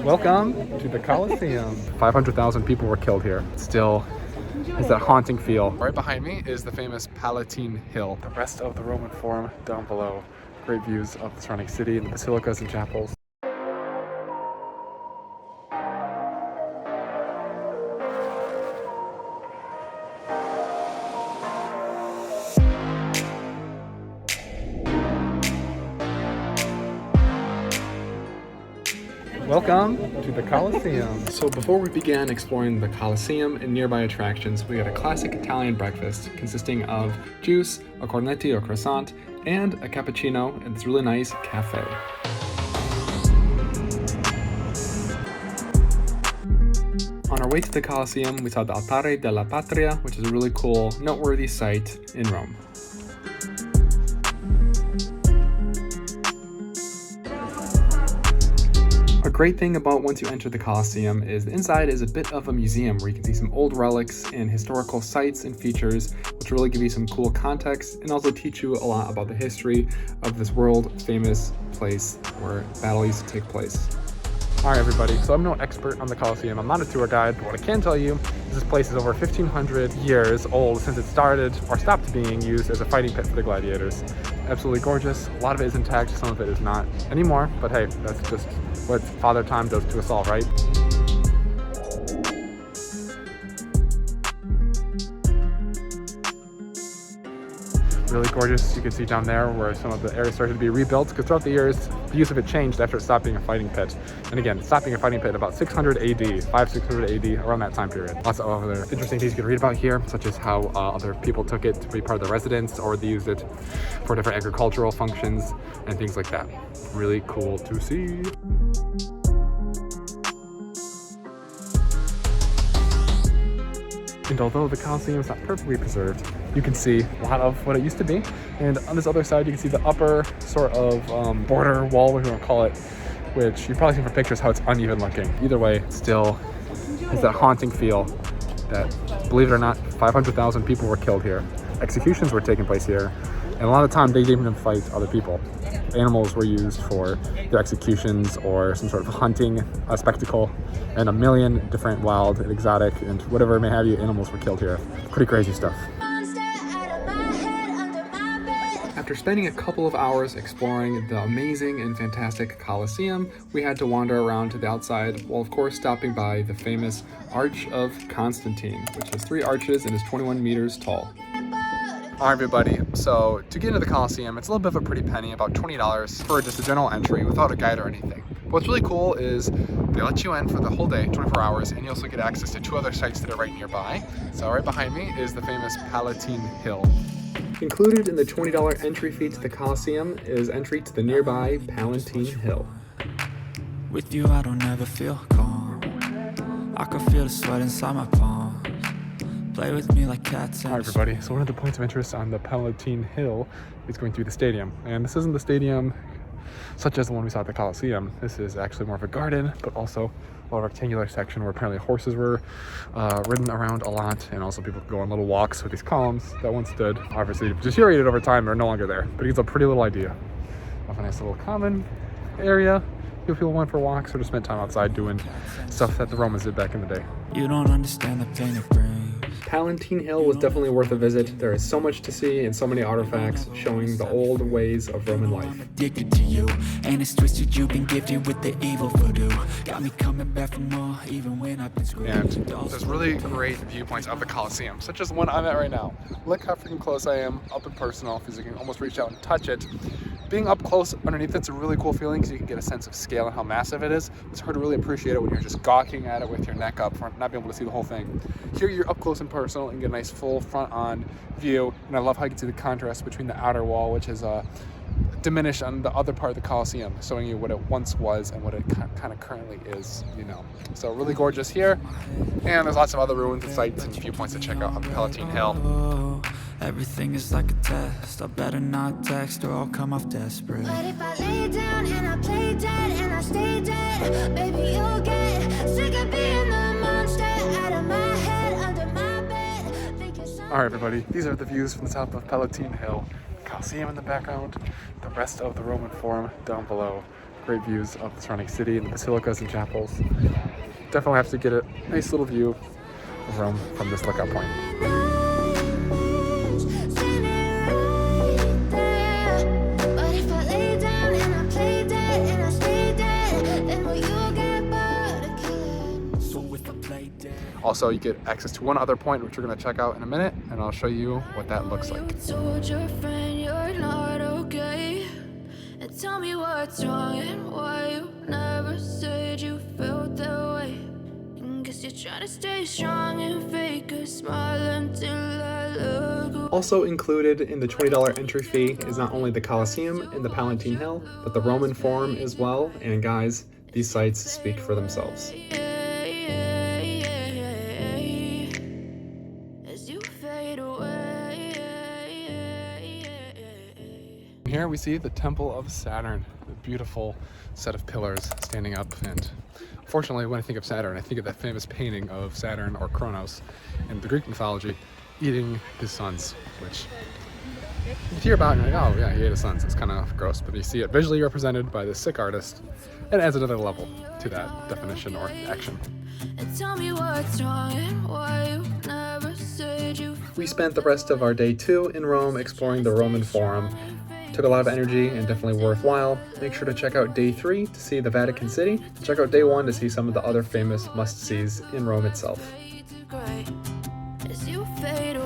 Welcome to the Coliseum. 500,000 people were killed here. Still has that haunting feel. Right behind me is the famous Palatine Hill. The rest of the Roman Forum down below. Great views of the surrounding city and the basilicas and chapels. Welcome to the Coliseum. So before we began exploring the Coliseum and nearby attractions, we got a classic Italian breakfast consisting of juice, a cornetti or croissant, and a cappuccino at this really nice cafe. On our way to the Coliseum, we saw the Altare della Patria, which is a really cool, noteworthy site in Rome. A great thing about once you enter the Colosseum is the inside is a bit of a museum where you can see some old relics and historical sites and features, which really give you some cool context and also teach you a lot about the history of this world famous place where battle used to take place. Alright everybody, so I'm no expert on the Colosseum, I'm not a tour guide, but what I can tell you is this place is over 1,500 years old since it started or stopped being used as a fighting pit for the gladiators. Absolutely gorgeous, a lot of it is intact, some of it is not anymore, but hey, that's just what Father Time does to us all, right? Really gorgeous. You can see down there where some of the area started to be rebuilt, because throughout the years the use of it changed after it stopped being a fighting pit. And again, it stopped being a fighting pit about 600 AD, 600 AD, around that time period. Lots of other interesting things you can read about here, such as how other people took it to be part of the residence, or they used it for different agricultural functions and things like that. Really cool to see. And although the Colosseum is not perfectly preserved, you can see a lot of what it used to be. And on this other side, you can see the upper sort of border wall, whatever you want to call it, which you've probably seen from pictures how it's uneven looking. Either way, it still has that haunting feel that, believe it or not, 500,000 people were killed here. Executions were taking place here. And a lot of the time, they didn't even fight other people. Animals were used for their executions or some sort of hunting spectacle, and a million different wild and exotic and whatever may have you animals were killed here. Pretty crazy stuff. After spending a couple of hours exploring the amazing and fantastic Colosseum, we had to wander around to the outside while of course stopping by the famous Arch of Constantine, which has 3 arches and is 21 meters tall. Alright everybody, so to get into the Colosseum, it's a little bit of a pretty penny, about $20 for just a general entry without a guide or anything. But what's really cool is they let you in for the whole day, 24 hours, and you also get access to 2 other sites that are right nearby. So right behind me is the famous Palatine Hill. Included in the $20 entry fee to the Colosseum is entry to the nearby Palatine Hill. With you I don't ever feel calm. I can feel the sweat inside my palms. Play with me like cats. Alright everybody, so one of the points of interest on the Palatine Hill is going through the stadium. And this isn't the stadium such as the one we saw at the Colosseum. This is actually more of a garden, but also a rectangular section where apparently horses were ridden around a lot, and also people could go on little walks with these columns that once stood. Obviously deteriorated over time, they're no longer there, but it gives a pretty little idea of a nice little common area. If people went for walks or just spent time outside doing stuff that the Romans did back in the day. You don't understand the pain it brings. Palatine Hill was definitely worth a visit. There is so much to see and so many artifacts showing the old ways of Roman life. Addicted to you, and it's twisted. You've been gifted with the evil voodoo. Got me coming back for more, even when I've been screwed. And there's really great viewpoints of the Colosseum, such as the one I'm at right now. Look how freaking close I am, up and personal, because you can almost reach out and touch it. Being up close underneath it's a really cool feeling, because you can get a sense of scale and how massive it is. It's hard to really appreciate it when you're just gawking at it with your neck up, not being able to see the whole thing. Here you're up close and personal and get a nice full front-on view, and I love how you can see the contrast between the outer wall, which is diminished on the other part of the Colosseum, showing you what it once was and what it kind of currently is, you know. So really gorgeous here, and there's lots of other ruins and sites and viewpoints to check out on Palatine Hill. Everything is like a test. I better not text or I'll come off desperate. But if I lay down and I play dead and I stay dead, baby, you'll get sick of being the monster out of my head, under my bed. Alright everybody, these are the views from the top of Palatine Hill. Coliseum in the background, the rest of the Roman Forum down below. Great views of the surrounding city and the basilicas and chapels. Definitely have to get a nice little view of Rome from this lookout point. Also, you get access to one other point, which we're going to check out in a minute, and I'll show you what that looks like. Told your friend you're not okay, and tell me what's wrong and why you never said you felt that way. And guess you're trying to stay strong and fake a smile until I look away. Also included in the $20 entry fee is not only the Coliseum and the Palatine Hill, but the Roman Forum as well. And guys, these sites speak for themselves. Here we see the Temple of Saturn, a beautiful set of pillars standing up. And unfortunately, when I think of Saturn, I think of that famous painting of Saturn, or Kronos, in the Greek mythology, eating his sons, which you hear about and you're like, oh yeah, he ate his sons. It's kind of gross, but you see it visually represented by this sick artist. It adds another level to that definition or action. And tell me what's wrong and why you never said you. We spent the rest of our day 2 in Rome exploring the Roman Forum. Took a lot of energy and definitely worthwhile. Make sure to check out day 3 to see the Vatican City. Check out day 1 to see some of the other famous must-sees in Rome itself. As you fade